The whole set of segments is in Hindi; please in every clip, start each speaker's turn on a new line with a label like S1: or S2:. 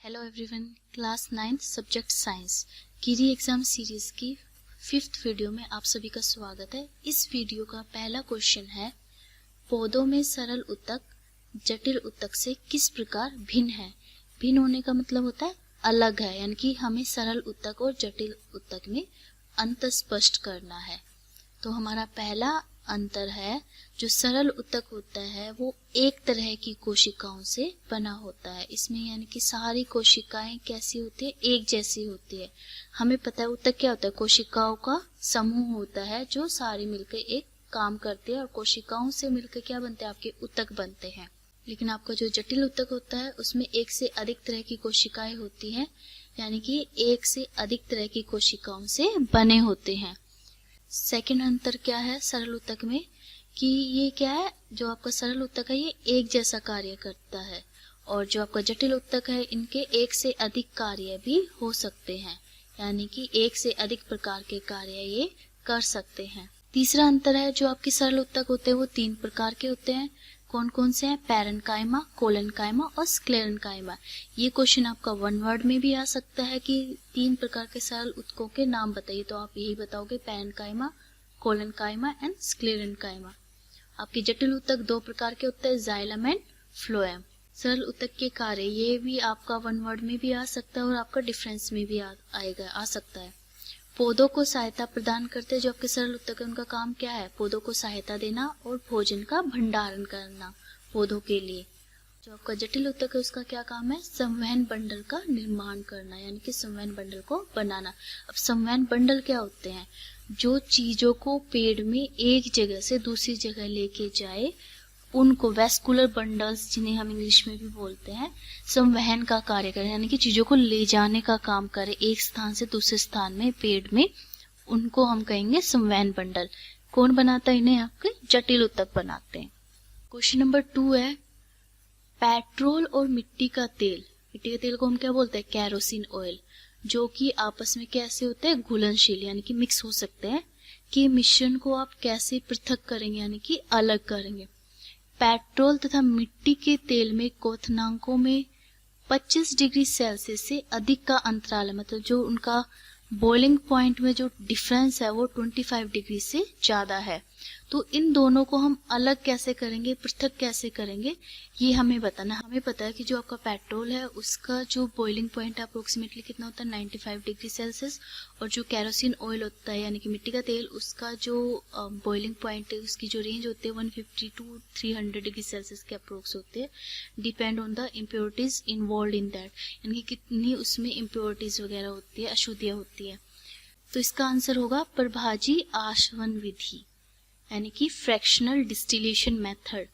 S1: Hello everyone, class 9 subject science की री एग्जाम सीरीज की 5th वीडियो में आप सभी का स्वागत है। इस वीडियो का पहला क्वेश्चन है, पौधों में सरल ऊतक जटिल ऊतक से किस प्रकार भिन्न है। भिन्न होने का मतलब होता है अलग है, यानी कि हमें सरल ऊतक और जटिल ऊतक में अंतर स्पष्ट करना है। तो हमारा पहला अंतर है, जो सरल ऊतक होता है वो एक तरह की कोशिकाओं से बना होता है। इसमें यानी कि सारी कोशिकाएं कैसी होती है, एक जैसी होती है। हमें पता है ऊतक क्या होता है, कोशिकाओं का समूह होता है जो सारी मिलकर एक काम करती है और कोशिकाओं से मिलकर क्या बनते हैं, आपके ऊतक बनते हैं। लेकिन आपका जो जटिल ऊतक होता है उसमें एक से अधिक तरह की कोशिकाएं होती हैं, यानी कि एक से अधिक तरह की कोशिकाओं से बने होते हैं। सेकेंड अंतर क्या है सरल ऊतक में, कि ये क्या है, जो आपका सरल ऊतक है ये एक जैसा कार्य करता है और जो आपका जटिल ऊतक है इनके एक से अधिक कार्य भी हो सकते हैं, यानी कि एक से अधिक प्रकार के कार्य ये कर सकते हैं। तीसरा अंतर है, जो आपके सरल ऊतक होते हैं वो 3 प्रकार के होते हैं। कौन कौन से हैं, पैरेन्काइमा, कोलेनकाइमा और स्क्लेरेन्काइमा। ये क्वेश्चन आपका 1 वर्ड में भी आ सकता है कि 3 प्रकार के सरल ऊतकों के नाम बताइए, तो आप यही बताओगे पैरेन्काइमा, कोलेनकाइमा एंड स्क्लेरेन्काइमा। आपके जटिल ऊतक 2 प्रकार के होते हैं, जाइलम एंड फ्लोएम। सरल ऊतक के कार्य ये भी आपका 1 वर्ड में भी आ सकता है और आपका डिफरेंस में भी आ सकता है। पौधों को सहायता प्रदान करते हैं, जो आपके सरल ऊतक है उनका काम क्या है, पौधों को सहायता देना और भोजन का भंडारण करना पौधों के लिए। जो आपका जटिल ऊतक है उसका क्या काम है, संवहन बंडल का निर्माण करना, यानी कि संवहन बंडल को बनाना। अब संवहन बंडल क्या होते हैं, जो चीजों को पेड़ में एक जगह से दूसरी जगह लेके जाए उनको वेस्कुलर बंडल्स, जिन्हें हम इंग्लिश में भी बोलते हैं, संवहन का कार्य करे, यानी कि चीजों को ले जाने का काम करे एक स्थान से दूसरे स्थान में पेड़ में, उनको हम कहेंगे संवहन बंडल। कौन बनाता है इन्हें, आपके जटिल ऊतक बनाते हैं। क्वेश्चन नंबर 2 है, पेट्रोल और मिट्टी का तेल। मिट्टी के तेल को हम क्या बोलते हैं, कैरोसिन ऑयल, जो कि आपस में कैसे होते हैं, घुलनशील, यानी कि मिक्स हो सकते हैं, कि मिश्रण को आप कैसे पृथक करेंगे, यानी कि अलग करेंगे। पेट्रोल तथा मिट्टी के तेल में क्वथनांकों में 25 डिग्री सेल्सियस से अधिक का अंतराल है, मतलब जो उनका बॉइलिंग पॉइंट में जो डिफरेंस है वो 25 डिग्री से ज्यादा है। तो इन दोनों को हम अलग कैसे करेंगे, पृथक कैसे करेंगे, ये हमें बताना। हमें पता है कि जो आपका पेट्रोल है उसका जो बॉइलिंग पॉइंट अप्रोक्सीमेटली कितना होता है, 95 डिग्री सेल्सियस, और जो कैरोसिन ऑयल होता है यानी कि मिट्टी का तेल, उसका जो बॉइलिंग पॉइंट है उसकी जो रेंज होती है 150 टू 300 डिग्री सेल्सियस के अप्रोक्स होते हैं, depend on the impurities involve in that, यानी कि कितनी उसमें इम्प्योरिटीज वगैरह होती है, अशुद्धियां होती है। तो इसका आंसर होगा प्रभाजी आसवन विधि, यानी कि फ्रैक्शनल डिस्टिलेशन मेथड।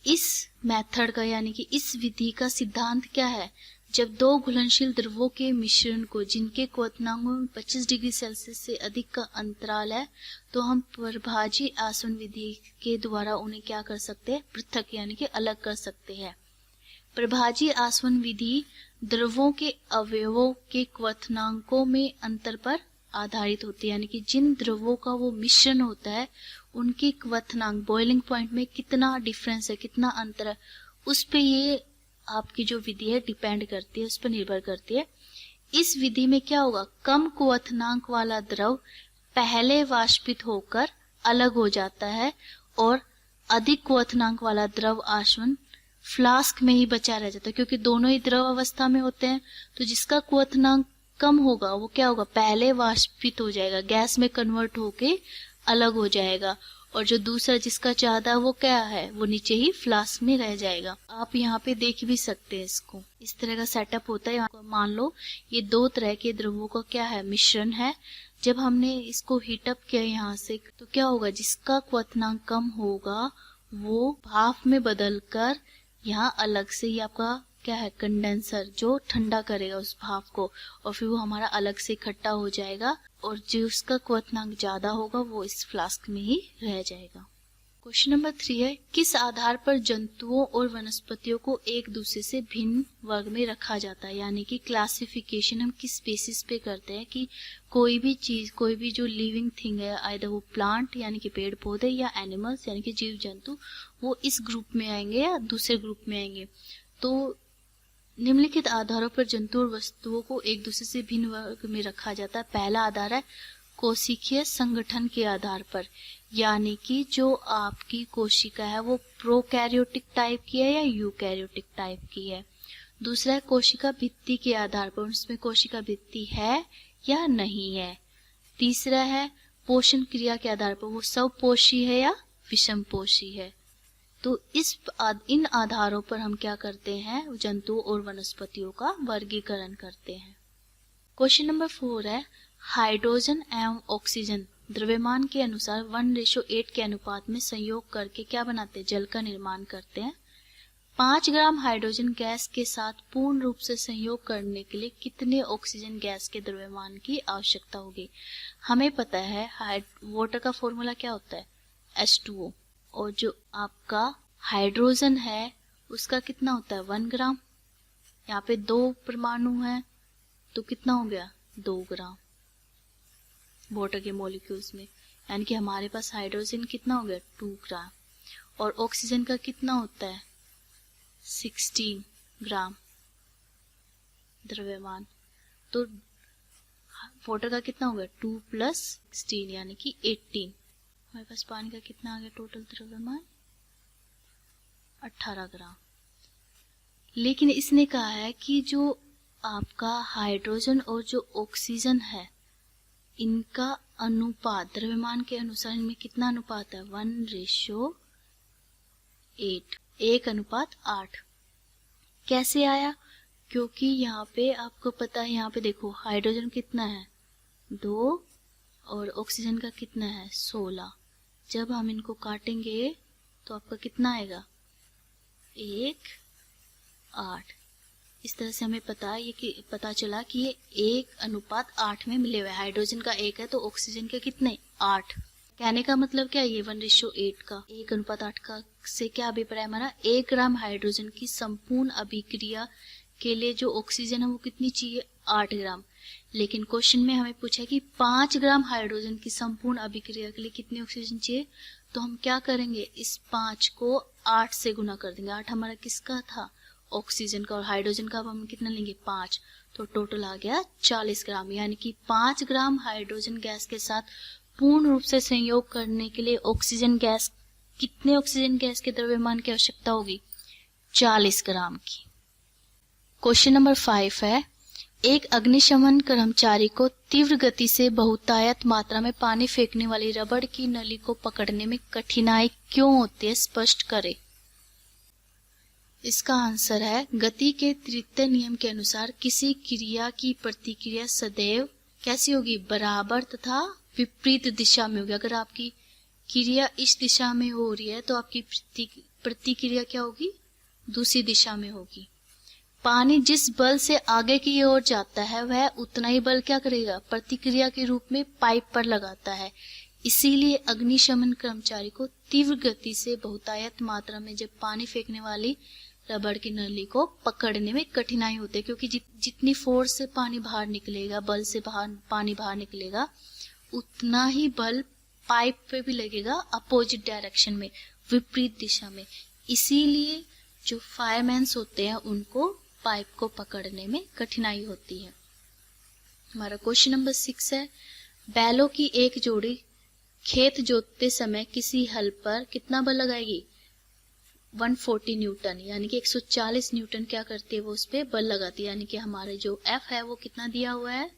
S1: इस मेथड का यानी कि इस विधि का सिद्धांत क्या है, जब 2 घुलनशील द्रवों के मिश्रण को जिनके क्वथनांकों में 25 डिग्री सेल्सियस से अधिक का अंतराल है, तो हम प्रभाजी आसवन विधि के द्वारा उन्हें क्या कर सकते हैं, पृथक यानी कि अलग कर सकते हैं। प्रभाजी आसवन विधि द्रवों के अवयवों के क्वथनांकों में अंतर पर आधारित होती है, यानी कि जिन द्रवों का वो मिश्रण होता है उनके क्वथनांक, बॉइलिंग पॉइंट में कितना डिफरेंस है, कितना अंतर है, उस पे ये आपकी जो विधि है डिपेंड करती है, उस पर निर्भर करती है। इस विधि में क्या होगा, कम क्वथनांक वाला द्रव पहले वाष्पित होकर अलग हो जाता है और अधिक क्वथनांक वाला द्रव आसवन फ्लास्क में ही बचा रह जाता है, क्योंकि दोनों ही द्रव अवस्था में होते हैं। तो जिसका क्वथनांक कम होगा वो क्या होगा, पहले वाष्पित हो जाएगा, गैस में कन्वर्ट होके अलग हो जाएगा, और जो दूसरा जिसका ज्यादा वो क्या है, वो नीचे ही फ्लास्क में रह जाएगा। आप यहाँ पे देख भी सकते हैं इसको, इस तरह का सेटअप होता है। मान लो ये 2 तरह के द्रवों का क्या है, मिश्रण है। जब हमने इसको हीटअप किया यहाँ से, तो क्या होगा, जिसका क्वथनांक कम होगा वो भाप में बदलकर यहाँ अलग से ही आपका क्या है, कंडेंसर, जो ठंडा करेगा उस भाप को, और फिर वो हमारा अलग से इकट्ठा हो जाएगा, और जो उसका क्वथनांक ज्यादा होगा वो इस फ्लास्क में ही रह जाएगा। क्वेश्चन नंबर 3 है, किस आधार पर जंतुओं और वनस्पतियों को एक दूसरे से भिन्न वर्ग में रखा जाता है, यानी कि क्लासिफिकेशन हम किस बेसिस पे करते हैं कि कोई भी चीज, कोई भी जो लिविंग थिंग है, आइदर वो प्लांट यानी कि पेड़ पौधे या एनिमल्स यानी कि जीव जंतु, वो इस ग्रुप में आएंगे या दूसरे ग्रुप में आएंगे। तो निम्नलिखित आधारों पर जंतु और वस्तुओं को एक दूसरे से भिन्न वर्ग में रखा जाता है। पहला आधार है कोशिकीय संगठन के आधार पर, यानी कि जो आपकी कोशिका है वो प्रोकैरियोटिक टाइप की है या यूकैरियोटिक टाइप की है। दूसरा है कोशिका भित्ति के आधार पर, उसमें कोशिका भित्ति है या नहीं है। तीसरा है पोषण क्रिया के आधार पर, वो स्वपोषी है या विषमपोषी है। तो इन आधारों पर हम क्या करते हैं, जंतुओं और वनस्पतियों का वर्गीकरण करते हैं। क्वेश्चन नंबर 4 है हाइड्रोजन एवं ऑक्सीजन द्रव्यमान के अनुसार 1:8 के अनुपात में संयोग करके क्या बनाते हैं, जल का निर्माण करते हैं। 5 ग्राम हाइड्रोजन गैस के साथ पूर्ण रूप से संयोग करने के लिए कितने ऑक्सीजन गैस के द्रव्यमान की आवश्यकता होगी। हमें पता है वाटर का फॉर्मूला क्या होता है, H2O, और जो आपका हाइड्रोजन है उसका कितना होता है 1 ग्राम। यहाँ पे 2 परमाणु है तो कितना हो गया 2 ग्राम वाटर के मॉलिक्यूल्स में, यानी कि हमारे पास हाइड्रोजन कितना हो गया 2 ग्राम, और ऑक्सीजन का कितना होता है 16 ग्राम द्रव्यमान। तो वाटर का कितना हो गया 2 + 16 यानी कि 18। हमारे पास पानी का कितना आ गया टोटल द्रव्यमान 18 ग्राम। लेकिन इसने कहा है कि जो आपका हाइड्रोजन और जो ऑक्सीजन है इनका अनुपात द्रव्यमान के अनुसार इनमें कितना अनुपात है 1:8, 1:8। कैसे आया, क्योंकि यहाँ पे आपको पता है, यहाँ पे देखो हाइड्रोजन कितना है 2 और ऑक्सीजन का कितना है 16। जब हम इनको काटेंगे तो आपका कितना आएगा 1:8। इस तरह से हमें पता चला कि ये 1:8 में मिले हुए। हाइड्रोजन का 1 है तो ऑक्सीजन के कितने 8। कहने का मतलब क्या है, ये 1:8 का 1:8 का से क्या अभिप्राय हमारा, 1 ग्राम हाइड्रोजन की संपूर्ण अभिक्रिया के लिए जो ऑक्सीजन है वो कितनी चाहिए 8 ग्राम। लेकिन क्वेश्चन में हमें पूछा कि 5 ग्राम हाइड्रोजन की संपूर्ण अभिक्रिया के लिए कितनी ऑक्सीजन चाहिए। तो हम क्या करेंगे, इस 5 को 8 से गुना कर देंगे। 8 हमारा किसका था ऑक्सीजन का, और हाइड्रोजन का हम कितना लेंगे 5, तो टोटल आ गया 40 ग्राम। यानी कि 5 ग्राम हाइड्रोजन गैस के साथ पूर्ण रूप से संयोग करने के लिए कितने ऑक्सीजन गैस के द्रव्यमान की आवश्यकता होगी 40 ग्राम की। क्वेश्चन नंबर 5 है एक अग्निशमन कर्मचारी को तीव्र गति से बहुतायत मात्रा में पानी फेंकने वाली रबड़ की नली को पकड़ने में कठिनाई क्यों होती है, स्पष्ट करें। इसका आंसर है गति के तृतीय नियम के अनुसार किसी क्रिया की प्रतिक्रिया सदैव कैसी होगी, बराबर तथा विपरीत दिशा में होगी। अगर आपकी क्रिया इस दिशा में हो रही है तो आपकी प्रतिक्रिया क्या होगी, दूसरी दिशा में होगी। पानी जिस बल से आगे की ओर जाता है वह उतना ही बल क्या करेगा, प्रतिक्रिया के रूप में पाइप पर लगाता है। इसीलिए अग्निशमन कर्मचारी को तीव्र गति से बहुतायत मात्रा में जब पानी फेंकने वाली रबड़ की नली को पकड़ने में कठिनाई होती है, क्योंकि जितनी फोर्स से पानी बाहर निकलेगा, बल से पानी बाहर निकलेगा, उतना ही बल पाइप पे भी लगेगा अपोजिट डायरेक्शन में, विपरीत दिशा में। इसीलिए जो फायरमैन्स होते हैं उनको पाइप को पकड़ने में कठिनाई होती है। हमारा क्वेश्चन नंबर 6 है बैलों की एक जोड़ी खेत जोतते समय किसी हल पर कितना बल लगाएगी, 140 न्यूटन, यानी कि 140 न्यूटन क्या करती है वो उस पर बल लगाती है। यानी कि हमारे जो एफ है वो कितना दिया हुआ है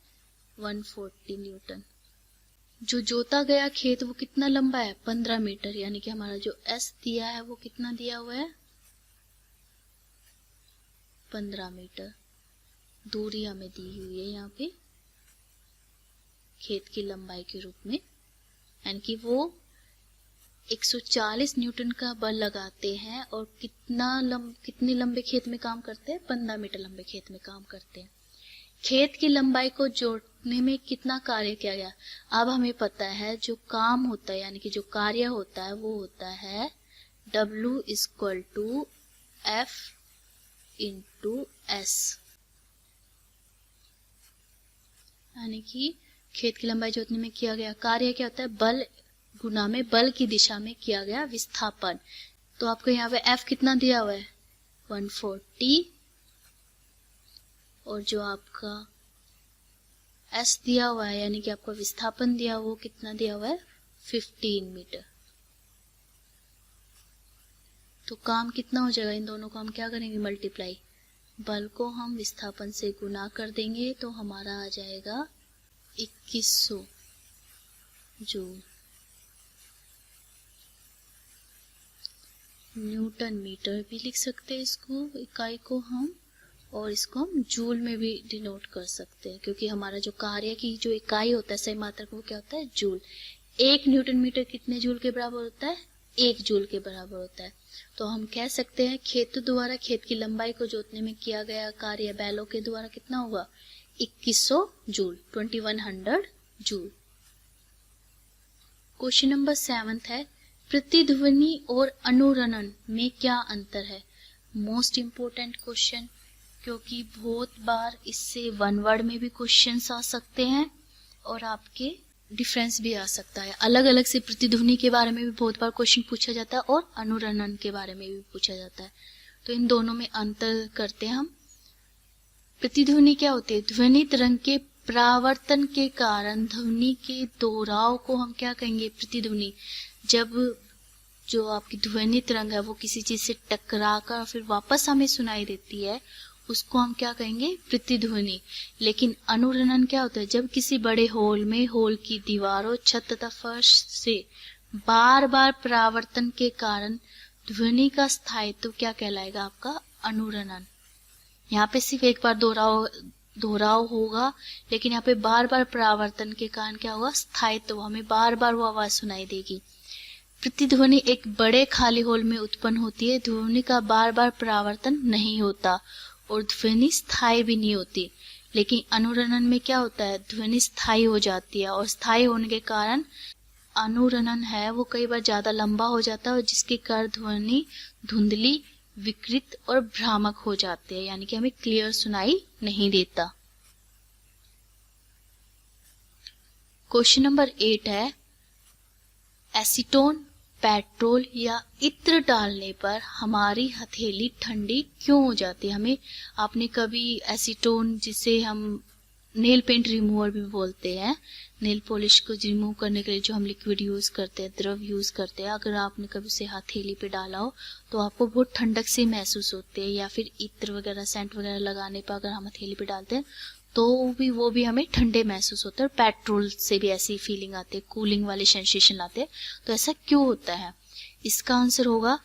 S1: 140 न्यूटन। जो जोता गया खेत वो कितना लंबा है 15 मीटर, यानी कि हमारा जो एस दिया है वो कितना दिया हुआ है 15 मीटर दूरी हमें दी हुई है यहाँ पे खेत की लंबाई के रूप में, यानी कि वो 140 न्यूटन का बल लगाते हैं और कितने लंबे खेत में काम करते हैं, 15 मीटर लंबे खेत में काम करते हैं। खेत की लंबाई को जोड़ने में कितना कार्य किया गया। अब हमें पता है जो काम होता है यानी कि जो कार्य होता है वो होता है W = F × S, यानी कि खेत की लंबाई जोतने में किया गया कार्य क्या होता है, बल गुना में बल की दिशा में किया गया विस्थापन। तो आपको यहाँ पे F कितना दिया हुआ है 140 और जो आपका एस दिया हुआ है यानी कि आपका विस्थापन दिया हुआ, वो कितना दिया हुआ है 15 मीटर। तो काम कितना हो जाएगा, इन दोनों को हम क्या करेंगे मल्टीप्लाई, बल को हम विस्थापन से गुना कर देंगे तो हमारा आ जाएगा 2100 जूल। न्यूटन मीटर भी लिख सकते हैं इसको, इकाई को हम, और इसको हम जूल में भी डिनोट कर सकते हैं, क्योंकि हमारा जो कार्य की जो इकाई होता है सही मात्रक वो क्या होता है जूल। 1 न्यूटन मीटर कितने जूल के बराबर होता है, 1 जूल के बराबर होता है। तो हम कह सकते हैं खेत द्वारा खेत की लंबाई को जोतने में किया गया कार्य बैलों के द्वारा कितना होगा 2100 जूल, 2100 जूल। क्वेश्चन नंबर 7 है, प्रतिध्वनि और अनुरणन में क्या अंतर है। मोस्ट इंपोर्टेंट क्वेश्चन, क्योंकि बहुत बार इससे वन वर्ड में भी क्वेश्चंस आ सकते हैं और आपके डिफरेंस भी आ सकता है। अलग अलग से प्रतिध्वनि के बारे में भी बहुत बार क्वेश्चन पूछा जाता है और अनुरणन के बारे में भी पूछा जाता है। तो इन दोनों में अंतर करते हैं हम। प्रतिध्वनि क्या होती है, ध्वनि तरंग के परावर्तन के कारण ध्वनि के दोहराव को हम क्या कहेंगे प्रतिध्वनि। जब जो आपकी ध्वनि तरंग है वो किसी चीज से टकरा कर फिर वापस हमें सुनाई देती है, उसको हम क्या कहेंगे प्रतिध्वनि। लेकिन अनुरणन क्या होता है, जब किसी बड़े हॉल में हॉल की दीवारों, छत तथा फर्श से बार बार परावर्तन के कारण ध्वनि का स्थायित्व क्या कहलाएगा आपका अनुरणन। यहाँ पे सिर्फ एक बार दोहराव होगा, लेकिन यहाँ पे बार बार परावर्तन के कारण क्या होगा स्थायित्व, हमें बार बार वो आवाज सुनाई देगी। प्रतिध्वनि एक बड़े खाली हॉल में उत्पन्न होती है, ध्वनि का बार बार परावर्तन नहीं होता और ध्वनि स्थायी भी नहीं होती। लेकिन अनुरणन में क्या होता है, ध्वनि स्थायी हो जाती है और स्थायी होने के कारण अनुरणन है वो कई बार ज्यादा लंबा हो जाता है और जिसके कारण ध्वनि धुंधली, विकृत और भ्रामक हो जाते हैं, यानी कि हमें क्लियर सुनाई नहीं देता। क्वेश्चन नंबर 8 है, एसीटोन, पेट्रोल या इत्र डालने पर हमारी हथेली ठंडी क्यों हो जाती है। हमें आपने कभी एसीटोन, जिसे हम नेल पेंट रिमूवर भी बोलते हैं, नेल पॉलिश को रिमूव करने के लिए जो हम लिक्विड यूज करते हैं, द्रव यूज करते हैं, अगर आपने कभी उसे हथेली पे डाला हो तो आपको बहुत ठंडक सी महसूस होती है। या फिर इत्र वगैरह, सेंट वगैरह लगाने पर अगर हम हथेली पे डालते हैं तो वो भी हमें ठंडे महसूस होते हैं। और पेट्रोल से भी ऐसी फीलिंग आती है, कूलिंग वाले सेंसेशन आते हैं। तो ऐसा क्यों होता है, इसका आंसर होगा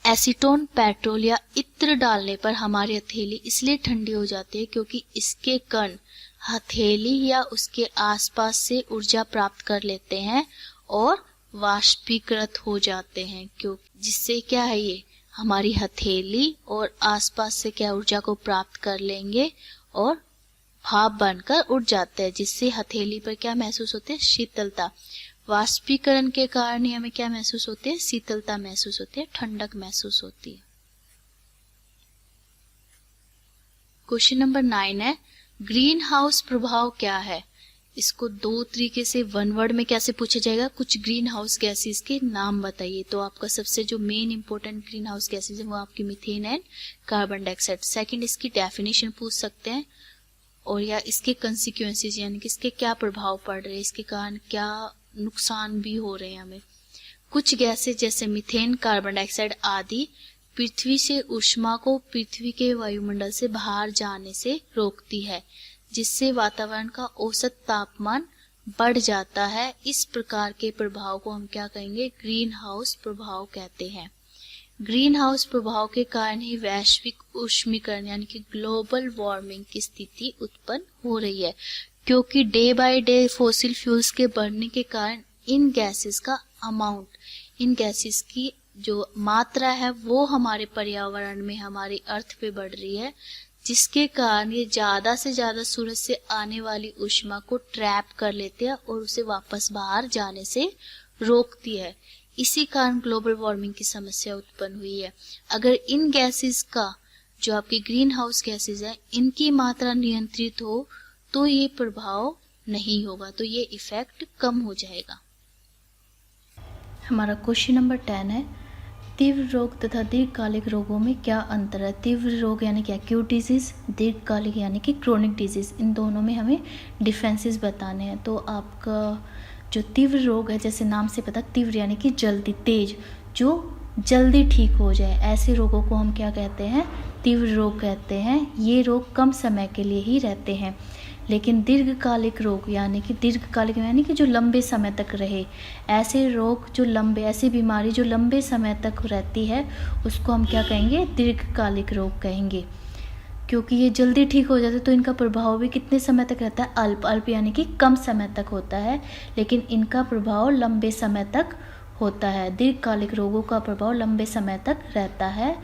S1: एसीटोन, पेट्रोल या इत्र डालने पर हमारी हथेली इसलिए ठंडी हो जाती है क्योंकि इसके कण हथेली या उसके आसपास से ऊर्जा प्राप्त कर लेते हैं और वाष्पीकृत हो जाते हैं। क्योंकि जिससे क्या है, ये हमारी हथेली और आसपास से क्या ऊर्जा को प्राप्त कर लेंगे और भाप बनकर उड़ जाते हैं, जिससे हथेली पर क्या महसूस होते है, शीतलता। वाष्पीकरण के कारण ही हमें क्या महसूस होती है, शीतलता महसूस होती है, ठंडक महसूस होती है। क्वेश्चन नंबर 9 है, ग्रीन हाउस प्रभाव क्या है। इसको दो तरीके से वन वर्ड में कैसे पूछा जाएगा, कुछ ग्रीन हाउस गैसेस के नाम बताइए। तो आपका सबसे जो main important green house gases है वो आपकी methane and carbon dioxide. Second इसकी डेफिनेशन पूछ सकते हैं और या इसके कंसिक्वेंसेस, यानी कि इसके क्या प्रभाव पड़ रहे हैं, इसके कारण क्या नुकसान भी हो रहे हैं हमें। कुछ गैसेस जैसे मीथेन, कार्बन डाइऑक्साइड आदि पृथ्वी से ऊष्मा को पृथ्वी के वायुमंडल से बाहर जाने से रोकती है, जिससे वातावरण का औसत तापमान बढ़ जाता है। इस प्रकार के प्रभाव को हम क्या कहेंगे, ग्रीन हाउस प्रभाव कहते हैं। ग्रीन हाउस प्रभाव के कारण ही वैश्विक ऊष्मीकरण यानी कि ग्लोबल वार्मिंग की स्थिति उत्पन्न हो रही है, क्योंकि day by day fossil fuels के बढ़ने के कारण इन गैसेस का अमाउंट, इन गैसेस की जो मात्रा है वो हमारे पर्यावरण में, हमारी अर्थ पे बढ़ रही है, जिसके कारण ये ज्यादा से ज्यादा सूरज से आने वाली ऊष्मा को ट्रैप कर लेते हैं और उसे वापस बाहर जाने से रोकती है। इसी कारण ग्लोबल वार्मिंग की समस्या उत्पन्न हुई है। अगर इन गैसेस का, जो आपकी ग्रीन हाउस गैसेस है, इनकी मात्रा नियंत्रित हो तो ये प्रभाव नहीं होगा, तो ये इफेक्ट कम हो जाएगा। हमारा क्वेश्चन नंबर 10 है, तीव्र रोग तथा दीर्घकालिक रोगों में क्या अंतर है? तीव्र रोग यानी कि एक्यूट डिजीज़, दीर्घकालिक यानी कि क्रोनिक डिजीज़, इन दोनों में हमें डिफरेंसेस बताने हैं। तो आपका जो तीव्र रोग है, जैसे नाम से पता, तीव्र यानी कि जल्दी, तेज, जो जल्दी ठीक हो जाए, ऐसे रोगों को हम क्या कहते हैं? तीव्र रोग कहते हैं। ये रोग कम समय के लिए ही रहते हैं। लेकिन दीर्घकालिक रोग यानी कि जो लंबे समय तक रहे, ऐसे रोग जो लंबे, ऐसी बीमारी जो लंबे समय तक रहती है, उसको हम क्या कहेंगे? दीर्घकालिक रोग कहेंगे। क्योंकि ये जल्दी ठीक हो जाते तो इनका प्रभाव भी कितने समय तक रहता है? अल्प यानी कि कम समय तक होता है, लेकिन इनका प्रभाव लंबे समय तक होता है। दीर्घकालिक रोगों का प्रभाव लंबे समय तक रहता है।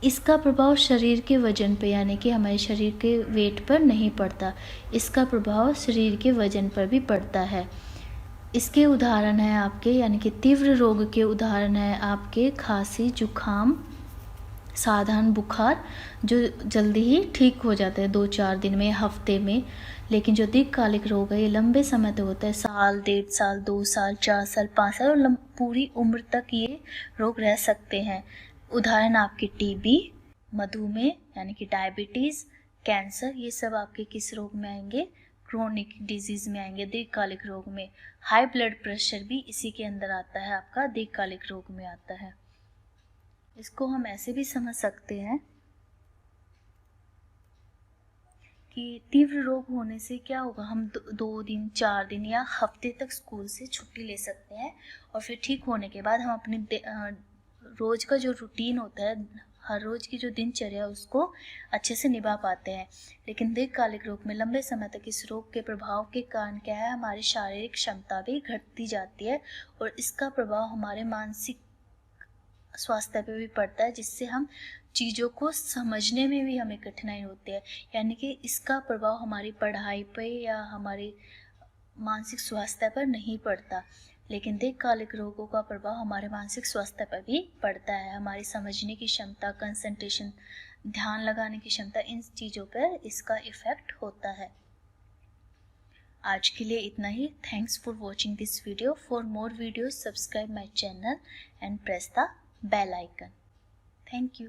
S1: इसका प्रभाव शरीर के वजन पे यानी कि हमारे शरीर के वेट पर नहीं पड़ता, इसका प्रभाव शरीर के वजन पर भी पड़ता है। इसके उदाहरण है आपके, यानी कि तीव्र रोग के उदाहरण है आपके खांसी, जुखाम, साधारण बुखार, जो जल्दी ही ठीक हो जाता है 2-4 दिन में, हफ्ते में। लेकिन जो दीर्घकालिक रोग है ये लंबे समय तक होता है, साल, 1.5 साल, 2 साल, 4 साल, 5 साल और पूरी उम्र तक ये रोग रह सकते हैं। उदाहरण आपके टीबी, मधुमेह यानी कि डायबिटीज़, कैंसर, ये सब आपके किस रोग में आएंगे? क्रोनिक डिजीज़ में आएंगे, दीर्घकालिक रोग में। हाई ब्लड प्रेशर भी इसी के अंदर आता है, आपका दीर्घकालिक रोग में आता है। इसको हम ऐसे भी समझ सकते हैं कि तीव्र रोग होने से क्या होगा? हम 2 दिन, 4 दिन या हफ्ते तक स्कूल से छुट्टी ले सकते हैं, और फिर ठीक होने के बाद हम अपने रोज का जो रूटीन होता है, हर रोज की जो दिनचर्या है, उसको अच्छे से निभा पाते हैं। लेकिन दीर्घकालिक रोग में लंबे समय तक इस रोग के प्रभाव के कारण क्या है? हमारी शारीरिक क्षमता भी घटती जाती है, और इसका प्रभाव हमारे मानसिक स्वास्थ्य पे भी पड़ता है, जिससे हम चीज़ों को समझने में भी हमें कठिनाई होती है। यानी कि इसका प्रभाव हमारी पढ़ाई पे या हमारी मानसिक स्वास्थ्य पर नहीं पड़ता, लेकिन दीर्घकालिक रोगों का प्रभाव हमारे मानसिक स्वास्थ्य पर भी पड़ता है। हमारी समझने की क्षमता, कंसंट्रेशन, ध्यान लगाने की क्षमता, इन चीज़ों पर इसका इफ़ेक्ट होता है। आज के लिए इतना ही। Thanks for watching this video. For more videos subscribe my channel and press the bell icon. Thank you.